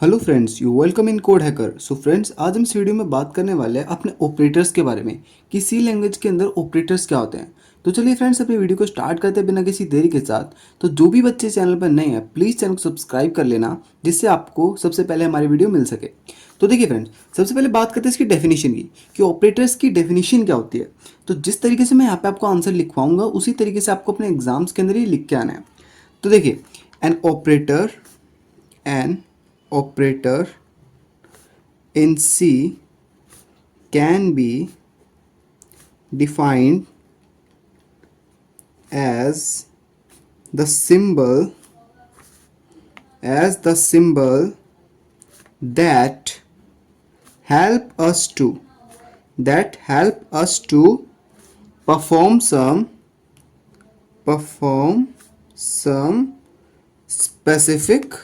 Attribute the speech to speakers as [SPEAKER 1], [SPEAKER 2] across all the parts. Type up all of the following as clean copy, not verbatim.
[SPEAKER 1] Hello friends, you welcome in code hacker. So friends, आज हम इस वीडियो में बात करने वाले हैं अपने ऑपरेटर्स के बारे में कि सी लैंग्वेज के अंदर ऑपरेटर्स क्या होते हैं। तो चलिए फ्रेंड्स, अपनी वीडियो को स्टार्ट करते हैं बिना किसी देरी के साथ। तो जो भी बच्चे चैनल पर नए हैं, प्लीज़ चैनल को सब्सक्राइब कर लेना, जिससे आपको सबसे पहले हमारी वीडियो मिल सके। तो देखिए फ्रेंड्स, सबसे पहले बात करते हैं इसकी डेफिनेशन की कि ऑपरेटर्स की डेफिनेशन क्या होती है। तो जिस तरीके से मैं यहाँ पे आपको आंसर लिखवाऊंगा, उसी तरीके से आपको अपने एग्जाम्स के अंदर ही लिख के आना है। तो देखिए, an operator in C can be defined as the symbol that help us to perform some specific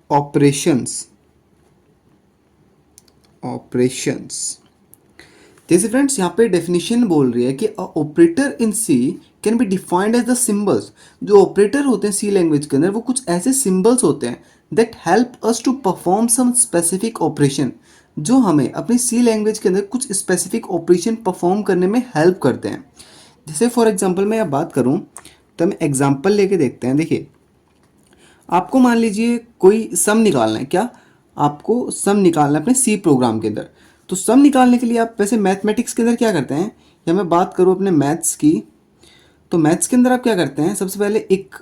[SPEAKER 1] operations। जैसे फ्रेंड्स, यहाँ पे डेफिनेशन बोल रही है कि operator in C can be defined as the symbols. जो ऑपरेटर होते हैं सी लैंग्वेज के अंदर, वो कुछ ऐसे सिंबल्स होते हैं that help us to perform some specific operation, जो हमें अपनी सी लैंग्वेज के अंदर कुछ स्पेसिफिक ऑपरेशन परफॉर्म करने में हेल्प करते हैं। जैसे फॉर एग्जाम्पल मैं अब बात करूँ तो हम एग्जाम्पल लेके देखते हैं। देखिए, आपको मान लीजिए कोई सम निकालना है। क्या आपको सम निकालना है अपने सी प्रोग्राम के अंदर? तो सम निकालने के लिए आप वैसे मैथमेटिक्स के अंदर क्या करते हैं, या मैं बात करूँ अपने मैथ्स की, तो मैथ्स के अंदर आप क्या करते हैं, सबसे पहले एक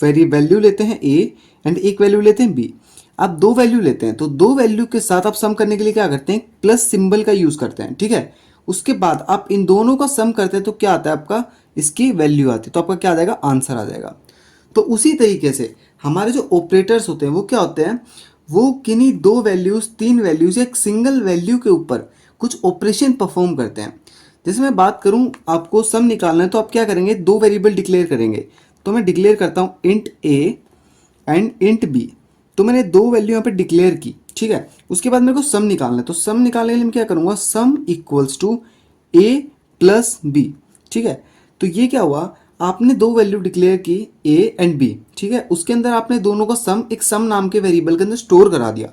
[SPEAKER 1] वैल्यू लेते हैं ए एंड एक वैल्यू लेते हैं बी। आप दो वैल्यू लेते हैं, तो दो वैल्यू के साथ आप सम करने के लिए क्या करते हैं, प्लस सिंबल का यूज़ करते हैं। ठीक है, उसके बाद आप इन दोनों का सम करते हैं तो क्या आता है आपका, इसकी वैल्यू आती है, तो आपका क्या आ जाएगा, आंसर आ जाएगा। तो उसी तरीके से हमारे जो ऑपरेटर्स होते हैं वो क्या होते हैं, वो किन्हीं दो वैल्यूज़, तीन वैल्यूज़, एक सिंगल वैल्यू के ऊपर कुछ ऑपरेशन परफॉर्म करते हैं। जैसे मैं बात करूं, आपको सम निकालना है तो आप क्या करेंगे, दो वेरिएबल डिक्लेयर करेंगे। तो मैं डिक्लेयर करता हूं int a and int b. तो मैंने दो वैल्यू यहाँ पे डिक्लेयर की। ठीक है, उसके बाद मेरे को सम निकालना है, तो सम निकालने के लिए मैं क्या करूँगा, sum equals to a plus b. ठीक है, तो ये क्या हुआ, आपने दो वैल्यू डिक्लेयर की ए एंड बी। ठीक है, उसके अंदर आपने दोनों का सम एक सम नाम के वेरिएबल के अंदर स्टोर करा दिया।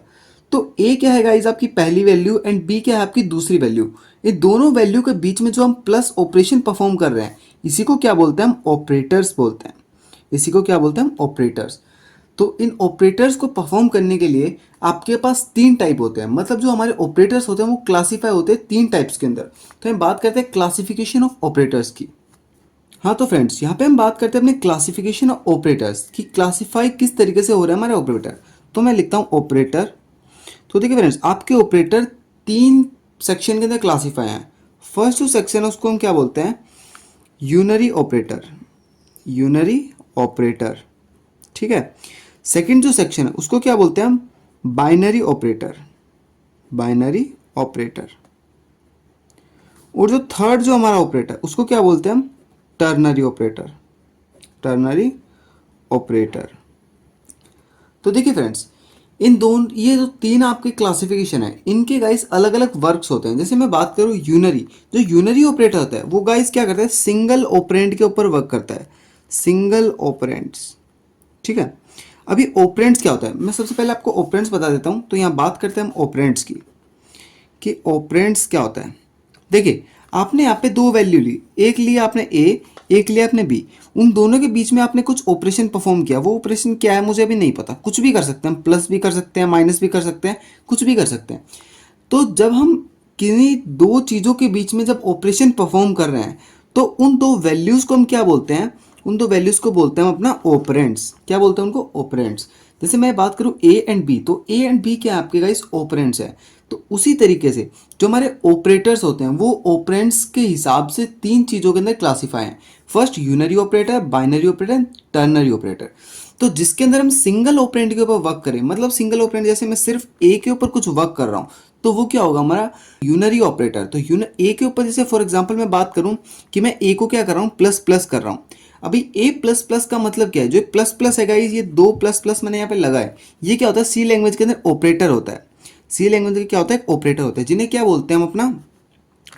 [SPEAKER 1] तो ए क्या है गाइस, आपकी पहली वैल्यू, एंड बी क्या है, आपकी दूसरी वैल्यू। ये दोनों वैल्यू के बीच में जो हम प्लस ऑपरेशन परफॉर्म कर रहे हैं, इसी को क्या बोलते हैं, हम ऑपरेटर्स बोलते हैं। इसी को क्या बोलते हैं, हम ऑपरेटर्स। तो इन ऑपरेटर्स को परफॉर्म करने के लिए आपके पास तीन टाइप होते हैं। मतलब जो हमारे ऑपरेटर्स होते हैं वो क्लासीफाई होते हैं तीन टाइप्स के अंदर। तो हम बात करते हैं क्लासिफिकेशन ऑफ ऑपरेटर्स की। हाँ, तो फ्रेंड्स, यहाँ पे हम बात करते हैं अपने क्लासिफिकेशन ऑफ ऑपरेटर्स की, क्लासीफाई किस तरीके से हो रहा है हमारे ऑपरेटर। तो मैं लिखता हूँ ऑपरेटर। तो देखिए फ्रेंड्स, आपके ऑपरेटर तीन सेक्शन के अंदर क्लासीफाई हैं। फर्स्ट जो सेक्शन है उसको हम क्या बोलते हैं, यूनरी ऑपरेटर। Unary operator. ठीक है, सेकंड जो सेक्शन है उसको क्या बोलते हैं हम, बाइनरी ऑपरेटर। Binary operator. और जो थर्ड जो हमारा ऑपरेटर, उसको क्या बोलते हैं हम, टर्नरी ऑपरेटर। Ternary operator. तो देखिए फ्रेंड्स, इन दोनों, ये जो तीन आपके क्लासिफिकेशन है, इनके गाइस अलग अलग वर्क्स होते हैं। जैसे मैं बात करूँ यूनरी, जो यूनरी ऑपरेटर होता है वो गाइस क्या करता है, सिंगल ऑपरेंड के ऊपर वर्क करता है। Single operands. ठीक है, अभी ऑपरेंड्स क्या होता है, मैं सबसे पहले आपको ऑपरेंड्स बता देता हूँ। तो यहाँ बात करते हैं हम ऑपरेंड्स की, कि ऑपरेंड्स क्या होता है। देखिए, आपने यहाँ पे दो वैल्यू ली, एक लिया आपने ए, एक लिया आपने बी। उन दोनों के बीच में आपने कुछ ऑपरेशन परफॉर्म किया। वो ऑपरेशन क्या है मुझे अभी नहीं पता, कुछ भी कर सकते हैं, प्लस भी कर सकते हैं, माइनस भी कर सकते हैं, कुछ भी कर सकते हैं। तो जब हम किन्हीं दो चीज़ों के बीच में जब ऑपरेशन परफॉर्म कर रहे हैं, तो उन दो वैल्यूज़ को हम क्या बोलते हैं, उन दो वैल्यूज़ को बोलते हैं हम अपना ऑपरेंड्स। क्या बोलते हैं उनको, ऑपरेंड्स। जैसे मैं बात करूँ ए एंड बी, तो ए एंड बी क्या है आपके गाइस, ऑपरेंड्स है। तो उसी तरीके से जो हमारे ऑपरेटर्स होते हैं वो ऑपरेंड्स के हिसाब से तीन चीज़ों के अंदर क्लासीफाई हैं। First unary operator, binary operator, ternary operator. तो जिसके अंदर हम सिंगल ऑपरेंड के ऊपर वर्क करें, मतलब सिंगल ऑपरेंड, जैसे मैं सिर्फ ए के ऊपर कुछ वर्क कर रहा हूँ, तो वो क्या होगा हमारा यूनरी ऑपरेटर। तो ए के ऊपर जैसे फॉर एग्जांपल मैं बात करूँ कि मैं ए को क्या कर रहा हूँ, प्लस प्लस कर रहा हूँ। अभी ए प्लस प्लस का मतलब क्या है, जो प्लस प्लस है गाइस, ये दो प्लस प्लस मैंने यहाँ पे लगाए, ये क्या होता है, सी लैंग्वेज के अंदर ऑपरेटर होता है। सी लैंग्वेज में क्या होता है, ऑपरेटर होता है, जिन्हें क्या बोलते हैं हम अपना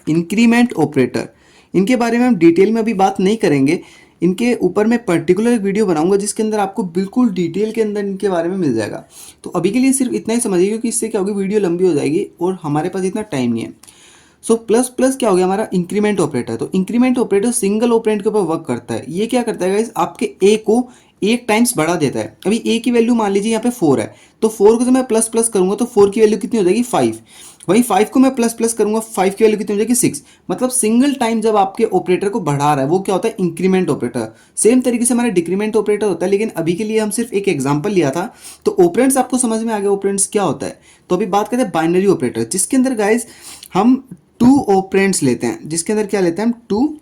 [SPEAKER 1] इंक्रीमेंट ऑपरेटर। इनके बारे में हम डिटेल में अभी बात नहीं करेंगे। इनके ऊपर मैं पर्टिकुलर वीडियो बनाऊंगा जिसके अंदर आपको बिल्कुल डिटेल के अंदर इनके बारे में मिल जाएगा। तो अभी के लिए सिर्फ इतना ही समझिए, क्योंकि इससे क्या होगी, वीडियो लंबी हो जाएगी और हमारे पास इतना टाइम नहीं है। सो प्लस प्लस क्या हो गया हमारा, इंक्रीमेंट ऑपरेटर। तो इंक्रीमेंट ऑपरेटर सिंगल ऑपरेंड के ऊपर वर्क करता है। ये क्या करता है गाइस, आपके ए को एक टाइम्स बढ़ा देता है। अभी ए की वैल्यू मान लीजिए यहाँ पे 4 है, तो 4 को जब मैं प्लस प्लस करूंगा तो 4 की वैल्यू कितनी हो जाएगी, 5। वहीं 5 को मैं प्लस प्लस करूंगा, 5 की वैल्यू कितनी हो जाएगी, 6। मतलब सिंगल टाइम जब आपके ऑपरेटर को बढ़ा रहा है वो क्या होता है, इंक्रीमेंट ऑपरेटर। सेम तरीके से हमारा डिक्रीमेंट ऑपरेटर होता है, लेकिन अभी के लिए हम सिर्फ एक एग्जांपल लिया था। तो ऑपरेंड्स आपको समझ में आ गया ऑपरेंड्स क्या होता है। तो अभी बात करते हैं बाइनरी ऑपरेटर, जिसके अंदर गाइस हम टू ऑपरेंड्स लेते हैं। जिसके अंदर क्या लेते हैं हम, टू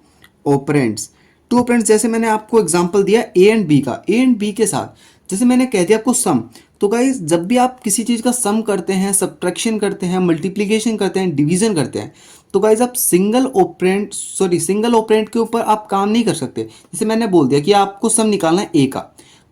[SPEAKER 1] ऑपरेंड्स। टू ऑपरेंड्स जैसे मैंने आपको एग्जांपल दिया ए एंड बी का, ए एंड बी के साथ जैसे मैंने कह दिया आपको सम। तो गाइस जब भी आप किसी चीज़ का सम करते हैं, सब्ट्रैक्शन करते हैं, मल्टीप्लिकेशन करते हैं, डिवीजन करते हैं, तो गाइस आप सिंगल ऑपरेंड के ऊपर आप काम नहीं कर सकते। जैसे मैंने बोल दिया कि आपको सम निकालना है ए का,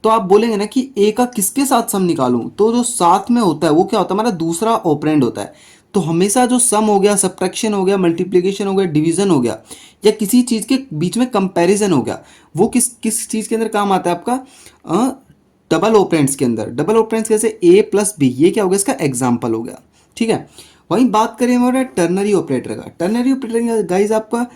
[SPEAKER 1] तो आप बोलेंगे ना कि ए का किसके साथ सम निकालूं, तो जो साथ में होता है वो क्या होता है, हमारा दूसरा ऑपरेंड होता है। तो हमेशा जो सम हो गया, सब्ट्रैक्शन हो गया, मल्टीप्लिकेशन हो गया, डिवीजन हो गया, या किसी चीज़ के बीच में कंपैरिजन हो गया, वो किस किस चीज़ के अंदर काम आता है आपका, डबल ऑपरेंड्स के अंदर। डबल ऑपरेंड्स कैसे, ए प्लस बी, ये क्या हो गया, इसका एग्जाम्पल हो गया। ठीक है, वहीं बात करें हमारे टर्नरी ऑपरेटर का। टर्नरी ऑपरेटर गाइज आपका,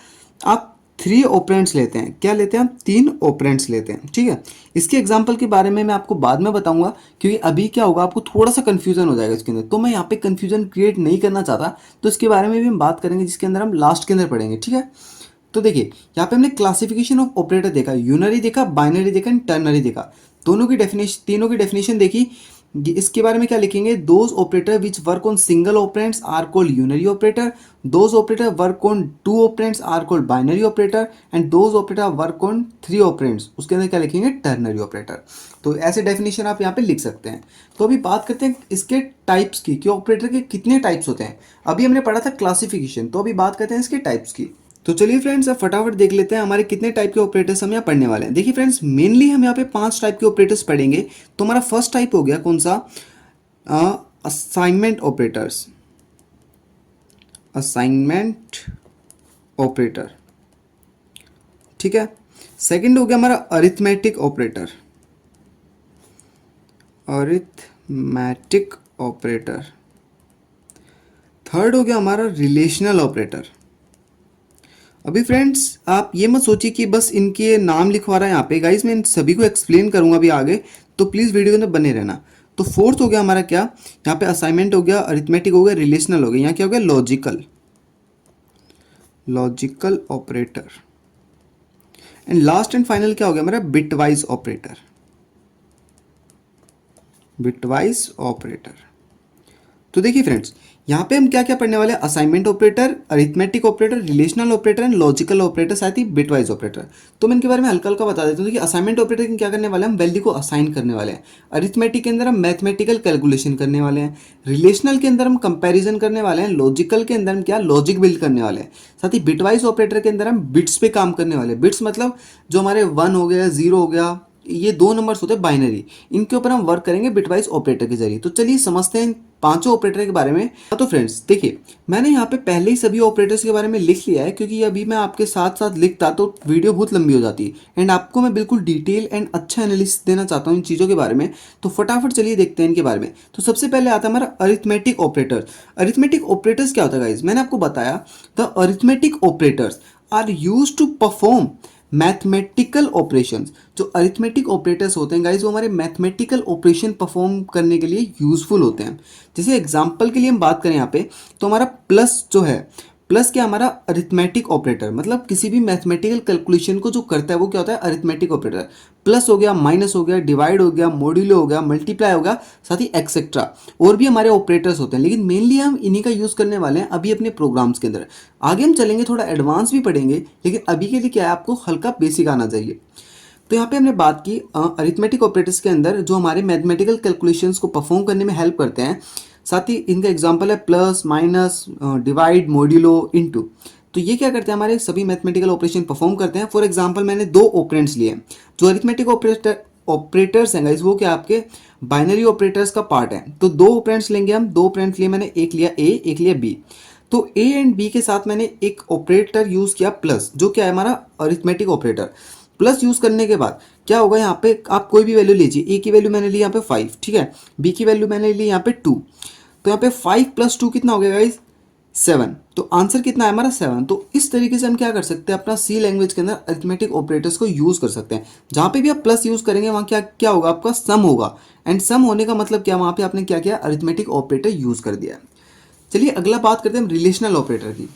[SPEAKER 1] आप 3 ऑपरेंड्स लेते हैं। क्या लेते हैं हम, 3 ऑपरेंड्स लेते हैं। ठीक है, इसके एग्जाम्पल के बारे में मैं आपको बाद में बताऊंगा, क्योंकि अभी क्या होगा, आपको थोड़ा सा कंफ्यूजन हो जाएगा इसके अंदर। तो मैं यहाँ पे कंफ्यूजन क्रिएट नहीं करना चाहता, तो इसके बारे में भी हम बात करेंगे, जिसके अंदर हम लास्ट के अंदर पढ़ेंगे। ठीक है, तो देखिए यहाँ पे हमने क्लासिफिकेशन ऑफ ऑपरेटर देखा, यूनरी देखा, बाइनरी देखा, टर्नरी देखा। दोनों की डेफिनेशन, तीनों की डेफिनेशन देखी। इसके बारे में क्या लिखेंगे, those operator which work on single operands are called unary operator, those operator work on 2 operands are called binary operator, and those operator work on 3 operands, उसके अंदर क्या लिखेंगे, टर्नरी ऑपरेटर। तो ऐसे डेफिनेशन आप यहाँ पे लिख सकते हैं। तो अभी बात करते हैं इसके टाइप्स की, कि ऑपरेटर के कितने टाइप्स होते हैं। अभी हमने पढ़ा था क्लासिफिकेशन, तो अभी बात करते हैं इसके टाइप्स की। तो चलिए फ्रेंड्स, अब फटाफट देख लेते हैं हमारे कितने टाइप के ऑपरेटर्स हम यहाँ पढ़ने वाले हैं। देखिए फ्रेंड्स, मेनली हम यहाँ पे 5 टाइप के ऑपरेटर्स पढ़ेंगे। तो हमारा फर्स्ट टाइप हो गया कौन सा, असाइनमेंट ऑपरेटर्स। असाइनमेंट ऑपरेटर, ठीक है। सेकंड हो गया हमारा arithmetic operator. Arithmetic operator. Third हो गया हमारा रिलेशनल ऑपरेटर। अभी फ्रेंड्स आप ये मत सोचिए कि बस इनके नाम लिखवा रहा है यहाँ पे, गाइस मैं इन सभी को एक्सप्लेन करूंगा अभी आगे, तो प्लीज़ वीडियो के अंदर बने रहना। तो फोर्थ हो गया हमारा क्या, यहाँ पे असाइनमेंट हो गया, अरिथमेटिक हो गया, रिलेशनल हो गया, यहाँ क्या हो गया, logical operator. And last and final क्या हो गया हमारा, बिटवाइज ऑपरेटर। Bitwise operator. तो देखिए फ्रेंड्स, यहाँ पे हम क्या क्या पढ़ने वाले हैं, assignment operator, arithmetic operator, relational operator and logical operator, साथ ही बिटवाइज ऑपरेटर। तो मैं इनके बारे में हल्का हल्का बता देता हूँ कि असाइनमेंट ऑपरेटर में क्या करने वाले हैं, हम वैल्यू को असाइन करने वाले हैं। अरिथमेटिक के अंदर हम मैथमेटिकल कैलकुलेशन करने वाले हैं। रिलेशनल के अंदर हम कंपेरिजन करने वाले हैं। लॉजिकल के अंदर हम क्या, लॉजिक बिल्ड करने वाले हैं। साथ ही बिटवाइज ऑपरेटर के अंदर हम बिट्स पे काम करने वाले हैं। बिट्स मतलब जो हमारे 1 हो गया, 0 हो गया, ये 2 नंबर्स होते हैं बाइनरी, इनके ऊपर हम वर्क करेंगे बिटवाइज ऑपरेटर के जरिए। तो चलिए समझते हैं पांचों ऑपरेटर के बारे में। तो फ्रेंड्स देखिए, मैंने यहाँ पे पहले ही सभी ऑपरेटर्स के बारे में लिख लिया है, क्योंकि अभी मैं आपके साथ साथ लिखता तो वीडियो बहुत लंबी हो जाती, एंड आपको मैं बिल्कुल डिटेल एंड अच्छा एनालिसिस देना चाहता हूँ इन चीज़ों के बारे में। तो फटाफट चलिए देखते हैं इनके बारे में। तो सबसे पहले आता है हमारा अरिथमेटिक ऑपरेटर। अरिथमेटिक ऑपरेटर्स क्या होता है गाइज, मैंने आपको बताया the arithmetic operators are use to perform mathematical operations. जो अरिथमेटिक ऑपरेटर्स होते हैं गाइज, वो हमारे मैथमेटिकल ऑपरेशन परफॉर्म करने के लिए यूजफुल होते हैं। जैसे एग्जांपल के लिए हम बात करें यहाँ पे, तो हमारा प्लस जो है, प्लस क्या, हमारा अरिथमेटिक ऑपरेटर, मतलब किसी भी मैथमेटिकल कैलकुलेशन को जो करता है वो क्या होता है, अरिथमेटिक ऑपरेटर। प्लस हो गया, माइनस हो गया, डिवाइड हो गया, मॉड्यूलो हो गया, मल्टीप्लाई हो गया, साथ ही एक्सेट्रा। और भी हमारे ऑपरेटर्स होते हैं, लेकिन मेनली हम इन्हीं का यूज़ करने वाले हैं अभी अपने प्रोग्राम्स के अंदर। आगे हम चलेंगे, थोड़ा एडवांस भी पढ़ेंगे, लेकिन अभी के लिए क्या है, आपको हल्का बेसिक आना चाहिए। तो यहाँ पे हमने बात की अरिथमेटिक ऑपरेटर्स के अंदर जो हमारे मैथमेटिकल कैलकुलेशंस को परफॉर्म करने में हेल्प करते हैं। साथ ही इनका एग्जांपल है plus, minus, divide, modulo, into. तो ये क्या करते हैं, हमारे सभी मैथमेटिकल ऑपरेशन परफॉर्म करते हैं। फॉर एग्जांपल मैंने 2 ऑपरेंड्स लिए। जो अरिथमेटिक ऑपरेटर्स हैं गाइस, वो क्या आपके बाइनरी ऑपरेटर्स का पार्ट है। तो 2 ऑपरेंड्स लेंगे हम। 2 ऑपरेंड्स लिए मैंने, एक लिया ए, एक लिया बी। तो ए एंड बी के साथ मैंने एक ऑपरेटर यूज किया प्लस, जो क्या है हमारा अरिथमेटिक ऑपरेटर। प्लस यूज करने के बाद क्या होगा, यहाँ पे आप कोई भी वैल्यू लीजिए, ए की वैल्यू मैंने ली यहाँ पे 5, ठीक है, बी की वैल्यू मैंने ली यहाँ पे 2, तो यहाँ पे 5 + 2 कितना हो गया गाइज, 7। तो आंसर कितना है हमारा 7। तो इस तरीके से हम क्या कर सकते हैं, अपना सी लैंग्वेज के अंदर अरिथमेटिक ऑपरेटर्स को यूज कर सकते हैं। जहाँ पे भी आप प्लस यूज करेंगे वहाँ क्या क्या होगा, आपका सम होगा, एंड सम होने का मतलब क्या, वहाँ पे आपने क्या किया, अरिथमेटिक ऑपरेटर यूज कर दिया। चलिए अगला बात करते हैं हम रिलेशनल ऑपरेटर की।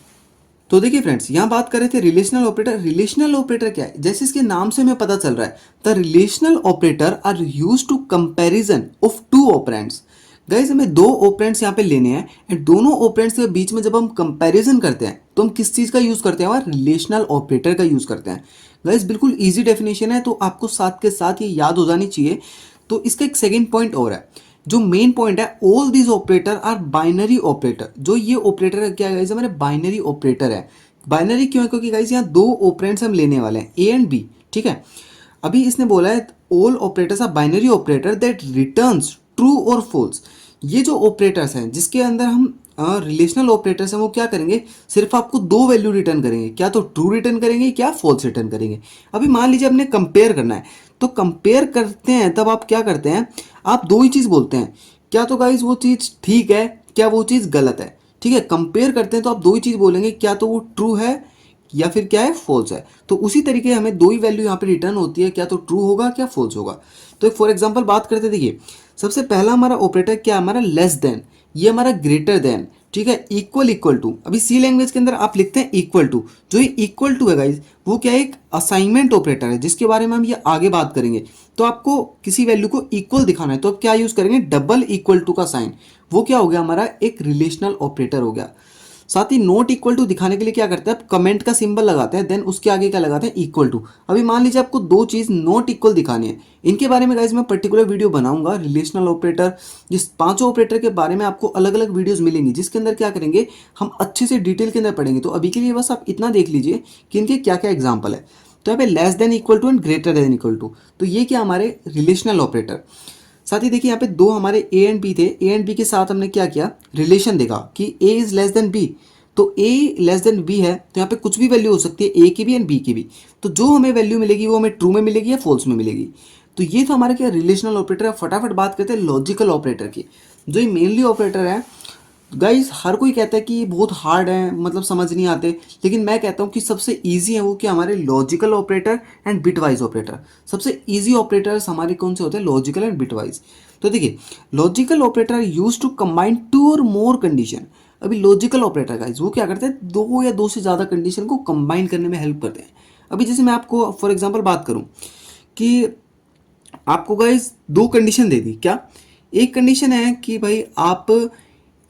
[SPEAKER 1] तो देखिए फ्रेंड्स, यहाँ बात कर रहे थे रिलेशनल ऑपरेटर। रिलेशनल ऑपरेटर क्या है, जैसे इसके नाम से हमें पता चल रहा है, the relational operator are use to comparison of two operands. Guys हमें दो ऑपरेंड्स यहाँ पे लेने हैं, एंड दोनों ऑपरेंड्स के बीच में जब हम कंपैरिजन करते हैं तो हम किस चीज़ का यूज़ करते हैं, हमारा रिलेशनल ऑपरेटर का यूज़ करते हैं। गाइस बिल्कुल ईजी डेफिनेशन है, तो आपको साथ के साथ ये याद हो जानी चाहिए। तो इसका एक सेकेंड पॉइंट और है, जो मेन पॉइंट है, all these operator are binary operator. जो ये ऑपरेटर है क्या गाइस, हमारे बाइनरी ऑपरेटर है। बाइनरी क्यों है, क्योंकि गाइस यहाँ दो ऑपरेंड्स हम लेने वाले हैं, ए एंड बी, ठीक है। अभी इसने बोला है all operators are binary operator that returns true और फॉल्स। ये जो ऑपरेटर्स हैं जिसके अंदर हम रिलेशनल ऑपरेटर्स हैं, वो क्या करेंगे, सिर्फ आपको दो वैल्यू रिटर्न करेंगे, क्या तो ट्रू रिटर्न करेंगे, क्या फॉल्स रिटर्न करेंगे। अभी मान लीजिए आपने कंपेयर करना है, तो कंपेयर करते हैं तब आप क्या करते हैं, आप दो ही चीज़ बोलते हैं, क्या तो गाइज वो चीज़ ठीक है, क्या वो चीज़ गलत है, ठीक है। कंपेयर करते हैं तो आप दो ही चीज़ बोलेंगे, क्या तो वो ट्रू है या फिर क्या है, फॉल्स है। तो उसी तरीके हमें दो ही वैल्यू यहाँ पे रिटर्न होती है, क्या तो ट्रू होगा क्या फॉल्स होगा। तो एक फॉर एग्जांपल बात करते, देखिए सबसे पहला हमारा ऑपरेटर क्या, हमारा लेस देन, ये हमारा ग्रेटर देन, ठीक है, इक्वल इक्वल टू। अभी सी लैंग्वेज के अंदर आप लिखते हैं इक्वल टू, जो ये इक्वल टू है गाइज वो क्या है, एक असाइनमेंट ऑपरेटर है, जिसके बारे में हम ये आगे बात करेंगे। तो आपको किसी वैल्यू को इक्वल दिखाना है तो आप क्या यूज करेंगे, डबल इक्वल टू का साइन, वो क्या हो गया, हमारा एक रिलेशनल ऑपरेटर हो गया। साथ ही नॉट इक्वल टू दिखाने के लिए क्या करते हैं, आप कमेंट का सिंबल लगाते हैं, देन उसके आगे क्या लगाते हैं, इक्वल टू। अभी मान लीजिए आपको दो चीज़ नॉट इक्वल दिखानी है, इनके बारे में गाइज मैं पर्टिकुलर वीडियो बनाऊंगा, रिलेशनल ऑपरेटर, जिस पांचों ऑपरेटर के बारे में आपको अलग अलग वीडियोस मिलेंगी, जिसके अंदर क्या करेंगे, हम अच्छे से डिटेल के अंदर पढ़ेंगे। तो अभी के लिए बस आप इतना देख लीजिए कि इनके क्या क्या एग्जाम्पल है। तो यहाँ पे less than equal to and greater than equal to, तो ये क्या हमारे रिलेशनल ऑपरेटर। साथ ही देखिए यहाँ पे दो हमारे ए एंड बी थे, ए एंड बी के साथ हमने क्या किया, रिलेशन देखा कि ए इज लेस देन बी, तो ए लेस देन बी है, तो यहाँ पे कुछ भी वैल्यू हो सकती है, ए की भी एंड बी की भी। तो जो हमें वैल्यू मिलेगी वो हमें ट्रू में मिलेगी या फॉल्स में मिलेगी। तो ये तो हमारे क्या रिलेशनल ऑपरेटर है। फटाफट बात करते हैं लॉजिकल ऑपरेटर की, जो ये मेनली ऑपरेटर है। गाइस हर कोई कहता है कि ये बहुत हार्ड है, मतलब समझ नहीं आते, लेकिन मैं कहता हूँ कि सबसे इजी है वो क्या, हमारे logical operator and bitwise operator. सबसे इजी ऑपरेटर्स हमारे कौन से होते हैं, लॉजिकल एंड बिटवाइज। तो देखिए logical operator use to combine two or more condition. अभी लॉजिकल ऑपरेटर गाइस वो क्या करते हैं, दो या दो से ज़्यादा कंडीशन को कंबाइन करने में हेल्प करते हैं। अभी जैसे मैं आपको फॉर एग्जाम्पल बात करूँ कि आपको गाइस दो कंडीशन दे दी, क्या, एक कंडीशन है कि भाई आप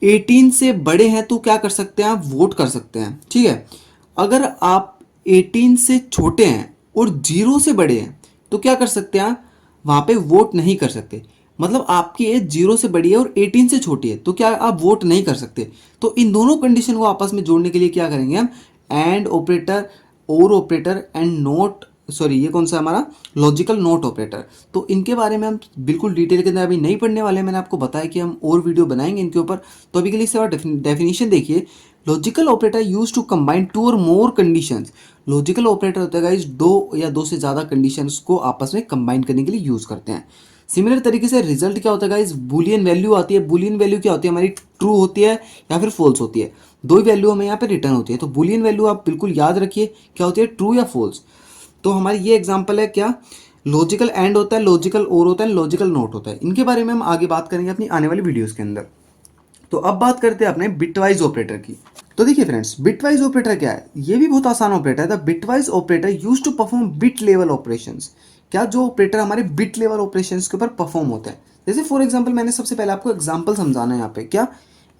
[SPEAKER 1] 18 से बड़े हैं तो क्या कर सकते हैं, आप वोट कर सकते हैं, ठीक है। अगर आप 18 से छोटे हैं और 0 से बड़े हैं तो क्या कर सकते हैं, आप वहाँ पे वोट नहीं कर सकते। मतलब आपकी एज 0 से बड़ी है और 18 से छोटी है तो क्या आप वोट नहीं कर सकते। तो इन दोनों कंडीशन को आपस में जोड़ने के लिए क्या करेंगे हम, एंड ऑपरेटर, और ऑपरेटर एंड नोट, सॉरी ये कौन सा हमारा लॉजिकल नोट ऑपरेटर। तो इनके बारे में हम बिल्कुल डिटेल के अंदर अभी नहीं पढ़ने वाले हैं, मैंने आपको बताया कि हम और वीडियो बनाएंगे इनके ऊपर। तो अभी के लिए इससे डेफिनेशन देखिए, logical operator use to combine two or more conditions. Logical operator होता है गाइस दो या दो से ज़्यादा कंडीशंस को आपस में कंबाइन करने के लिए यूज करते हैं। सिमिलर तरीके से रिजल्ट क्या होता है गाइस, बुलियन वैल्यू आती है। बुलियन वैल्यू क्या होती है, हमारी ट्रू होती है या फिर फॉल्स होती है। दो ही वैल्यू हमें यहाँ पे रिटर्न होती है। तो बुलियन वैल्यू आप बिल्कुल याद रखिए क्या होती है, ट्रू या फॉल्स। तो हमारी ये एग्जांपल है क्या, लॉजिकल एंड होता है, लॉजिकल और होता है, लॉजिकल नोट होता है। इनके बारे में हम आगे बात करेंगे अपनी आने वाली वीडियोस के अंदर। तो अब बात करते हैं अपने बिटवाइज ऑपरेटर की। तो देखिए फ्रेंड्स, बिटवाइज ऑपरेटर क्या है, ये भी बहुत आसान ऑपरेटर है। The bitwise operator use to perform bit level operations. क्या, जो ऑपरेटर हमारे बिट लेवल ऑपरेशंस के ऊपर परफॉर्म होता है। जैसे फॉर एग्जांपल मैंने सबसे पहले आपको एग्जांपल समझाना है यहाँ पे, क्या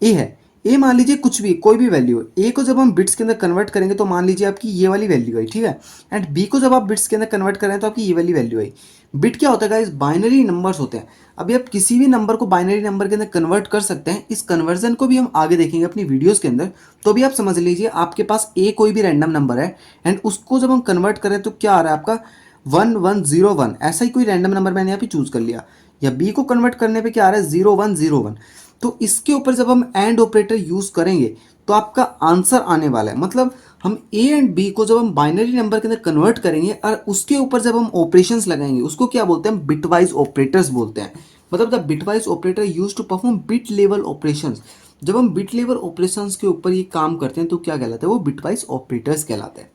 [SPEAKER 1] ए है, ए मान लीजिए कुछ भी कोई भी वैल्यू है, ए को जब हम बिट्स के अंदर कन्वर्ट करेंगे तो मान लीजिए आपकी ये वाली वैल्यू आई, ठीक है। एंड बी को जब आप बिट्स के अंदर कन्वर्ट करें तो आपकी ये वाली वैल्यू आई। बिट क्या होता है गाइस, बाइनरी नंबर्स होते हैं। अभी आप किसी भी नंबर को बाइनरी नंबर के अंदर कन्वर्ट कर सकते हैं। इस कन्वर्जन को भी हम आगे देखेंगे अपनी वीडियोस के अंदर। तो अभी आप समझ लीजिए आपके पास ए कोई भी रैंडम नंबर है, एंड उसको जब हम कन्वर्ट करें तो क्या आ रहा है आपका 1101, ऐसा ही कोई रैंडम नंबर मैंने यहाँ पे चूज कर लिया। या बी को कन्वर्ट करने पे क्या आ रहा है 0101। तो इसके ऊपर जब हम एंड ऑपरेटर यूज करेंगे तो आपका आंसर आने वाला है। मतलब हम ए एंड बी को जब हम बाइनरी नंबर के अंदर कन्वर्ट करेंगे और उसके ऊपर जब हम ऑपरेशंस लगाएंगे उसको क्या बोलते हैं, बिटवाइज ऑपरेटर्स बोलते हैं। मतलब the bitwise operator use to perform bit level operations. जब हम बिट लेवल ऑपरेशंस के ऊपर ये काम करते हैं तो क्या कहलाते हैं, वो बिटवाइज ऑपरेटर्स कहलाते हैं।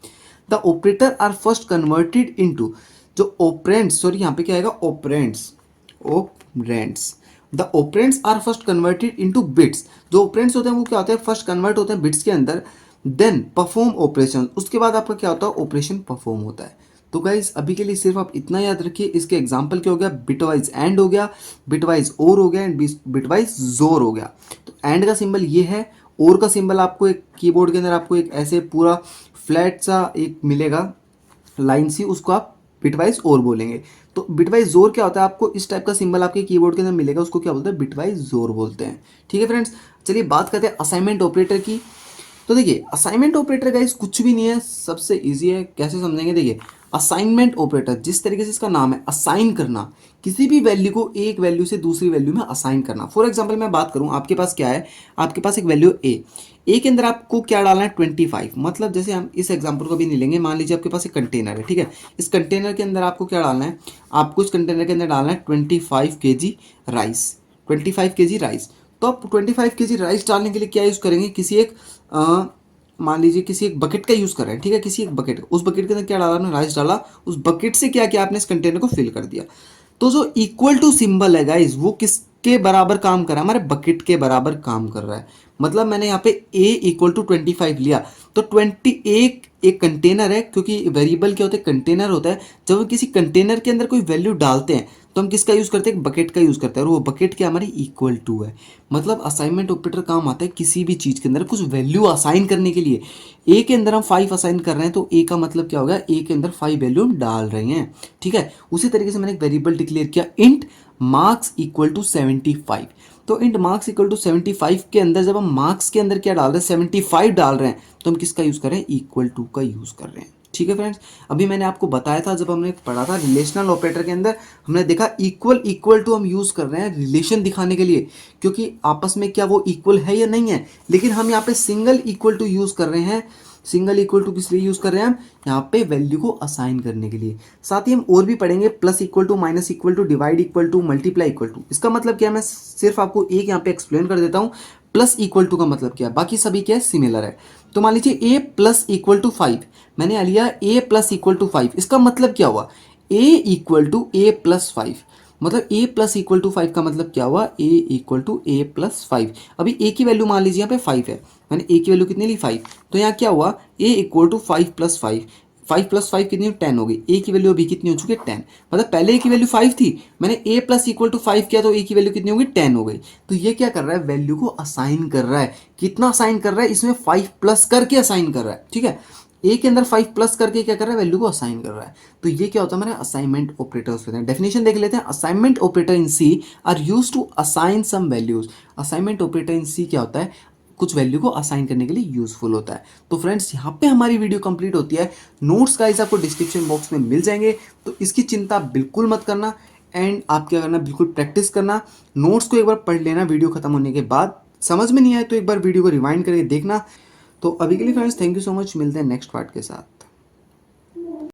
[SPEAKER 1] The operator are first converted into, जो ऑपरेंड्स, सॉरी यहाँ पे क्या आएगा, operands, operands, the operands are first converted into bits. जो ऑपरेंड्स होते हैं वो क्या होते हैं, फर्स्ट कन्वर्ट होते हैं बिट्स के अंदर, देन परफॉर्म ऑपरेशन, उसके बाद आपका क्या होता है, ऑपरेशन परफॉर्म होता है। तो गाइज अभी के लिए सिर्फ आप इतना याद रखिए, इसके एग्जाम्पल क्या हो गया, बिटवाइज एंड हो गया, बिटवाइज और हो गया, एंड बिटवाइज जोर हो गया। तो एंड का सिंबल ये है, और का सिंबल आपको एक कीबोर्ड के अंदर आपको एक ऐसे पूरा फ्लैट सा एक मिलेगा लाइन सी, उसको आप बिटवाइज और बोलेंगे। तो बिटवाइज जोर क्या होता है, आपको इस टाइप का सिंबल आपके कीबोर्ड के अंदर मिलेगा, उसको क्या बोलते हैं, बिटवाइज जोर बोलते हैं। ठीक है फ्रेंड्स, चलिए बात करते हैं असाइनमेंट ऑपरेटर की। तो देखिए असाइनमेंट ऑपरेटर गाइस कुछ भी नहीं है, सबसे इजी है, कैसे समझेंगे, देखिए असाइनमेंट ऑपरेटर जिस तरीके से इसका नाम है, असाइन करना, किसी भी वैल्यू को एक वैल्यू से दूसरी वैल्यू में असाइन करना। फॉर एग्जांपल मैं बात करूं, आपके पास क्या है, आपके पास एक वैल्यू ए के अंदर आपको क्या डालना है, 25। मतलब जैसे हम इस एग्जांपल को भी नहीं लेंगे, मान लीजिए आपके पास एक कंटेनर है, ठीक है, इस कंटेनर के अंदर आपको क्या डालना है, आपको इस कंटेनर के अंदर डालना है 25 kg राइस, 25 kg राइस। तो आप 25 kg राइस डालने के लिए क्या यूज़ करेंगे, किसी एक मान लीजिए किसी एक बकेट का यूज़ कर रहे हैं, ठीक है, किसी एक बकेट, उस बकेट के अंदर क्या डाला, आपने राइस डाला, उस बकेट से क्या किया आपने, इस कंटेनर को फिल कर दिया। तो जो इक्वल टू सिंबल है गाइज, वो किसके बराबर काम कर रहा है, हमारे बकेट के बराबर काम कर रहा है। मतलब मैंने यहाँ पे a इक्वल टू 25 लिया, तो 20 एक कंटेनर है, क्योंकि वेरिएबल क्या होता है, कंटेनर होता है। जब हम किसी कंटेनर के अंदर कोई वैल्यू डालते हैं तो हम किसका यूज़ करते हैं, बकेट का यूज़ करते हैं, और वो बकेट क्या हमारी इक्वल टू है। मतलब असाइनमेंट ऑपरेटर काम आता है किसी भी चीज़ के अंदर कुछ वैल्यू असाइन करने के लिए। ए के अंदर हम 5 असाइन कर रहे हैं, तो ए का मतलब क्या होगा, ए के अंदर 5 वैल्यू हम डाल रहे हैं, ठीक है। उसी तरीके से मैंने एक वेरिएबल डिक्लेयर किया, इंट मार्क्स इक्वल टू 75। तो इंट मार्क्स इक्वल टू 75 के अंदर जब हम मार्क्स के अंदर क्या डाल रहे हैं, 75 डाल रहे हैं, तो हम किसका यूज़ कर रहे हैं, इक्वल टू का यूज़ कर रहे हैं। ठीक है फ्रेंड्स, अभी मैंने आपको बताया था, जब हमने पढ़ा था रिलेशनल ऑपरेटर के अंदर, हमने देखा इक्वल टू हम यूज़ कर रहे हैं रिलेशन दिखाने के लिए, क्योंकि आपस में क्या वो इक्वल है या नहीं है। लेकिन हम यहाँ पे सिंगल इक्वल टू यूज़ कर रहे हैं। सिंगल इक्वल टू किस लिए यूज़ कर रहे हैं हम, यहाँ पे वैल्यू को असाइन करने के लिए। साथ ही हम और भी पढ़ेंगे, plus equal to, minus equal to, divide equal to, multiply equal to. इसका मतलब क्या है, मैं सिर्फ आपको एक यहाँ पे एक्सप्लेन कर देता हूँ। प्लस इक्वल टू का मतलब क्या है, बाकी सभी क्या है, सिमिलर है। तो मान लीजिए ए प्लस इक्वल टू 5, मैंने लिया ए प्लस इक्वल टू 5, इसका मतलब क्या हुआ, ए इक्वल टू ए प्लस 5। मतलब ए प्लस इक्वल टू 5 का मतलब क्या हुआ, ए इक्वल टू ए प्लस 5। अभी ए की वैल्यू मान लीजिए यहाँ पे 5 है, मैंने ए की वैल्यू कितनी ली, 5। तो यहाँ क्या हुआ, ए इक्वल टू 5 प्लस 5, 5 प्लस 5 कितनी, 10 हो गई। ए की वैल्यू अभी कितनी हो चुकी है, 10। मतलब पहले ए की वैल्यू 5 थी, मैंने ए प्लस इक्वल टू 5 किया, तो ए की वैल्यू कितनी होगी, 10 हो गई। तो ये क्या कर रहा है, वैल्यू को असाइन कर रहा है। कितना असाइन कर रहा है, इसमें 5 प्लस करके असाइन कर रहा है, ठीक है। ए के अंदर 5 प्लस करके क्या कर रहा है, वैल्यू को असाइन कर रहा है। तो ये क्या होता है, हमारे असाइनमेंट ऑपरेटर्स होते हैं। डेफिनेशन देख लेते हैं, assignment operator in C are use to assign some values. Assignment operator in C क्या होता है, कुछ वैल्यू को असाइन करने के लिए यूजफुल होता है। तो फ्रेंड्स यहाँ पे हमारी वीडियो कंप्लीट होती है। नोट्स गाइस आपको डिस्क्रिप्शन बॉक्स में मिल जाएंगे, तो इसकी चिंता बिल्कुल मत करना। एंड आप क्या करना, बिल्कुल प्रैक्टिस करना, नोट्स को एक बार पढ़ लेना वीडियो खत्म होने के बाद। समझ में नहीं आए तो एक बार वीडियो को रिवाइंड करके देखना। तो अभी के लिए friends thank you so much, मिलते हैं नेक्स्ट पार्ट के साथ।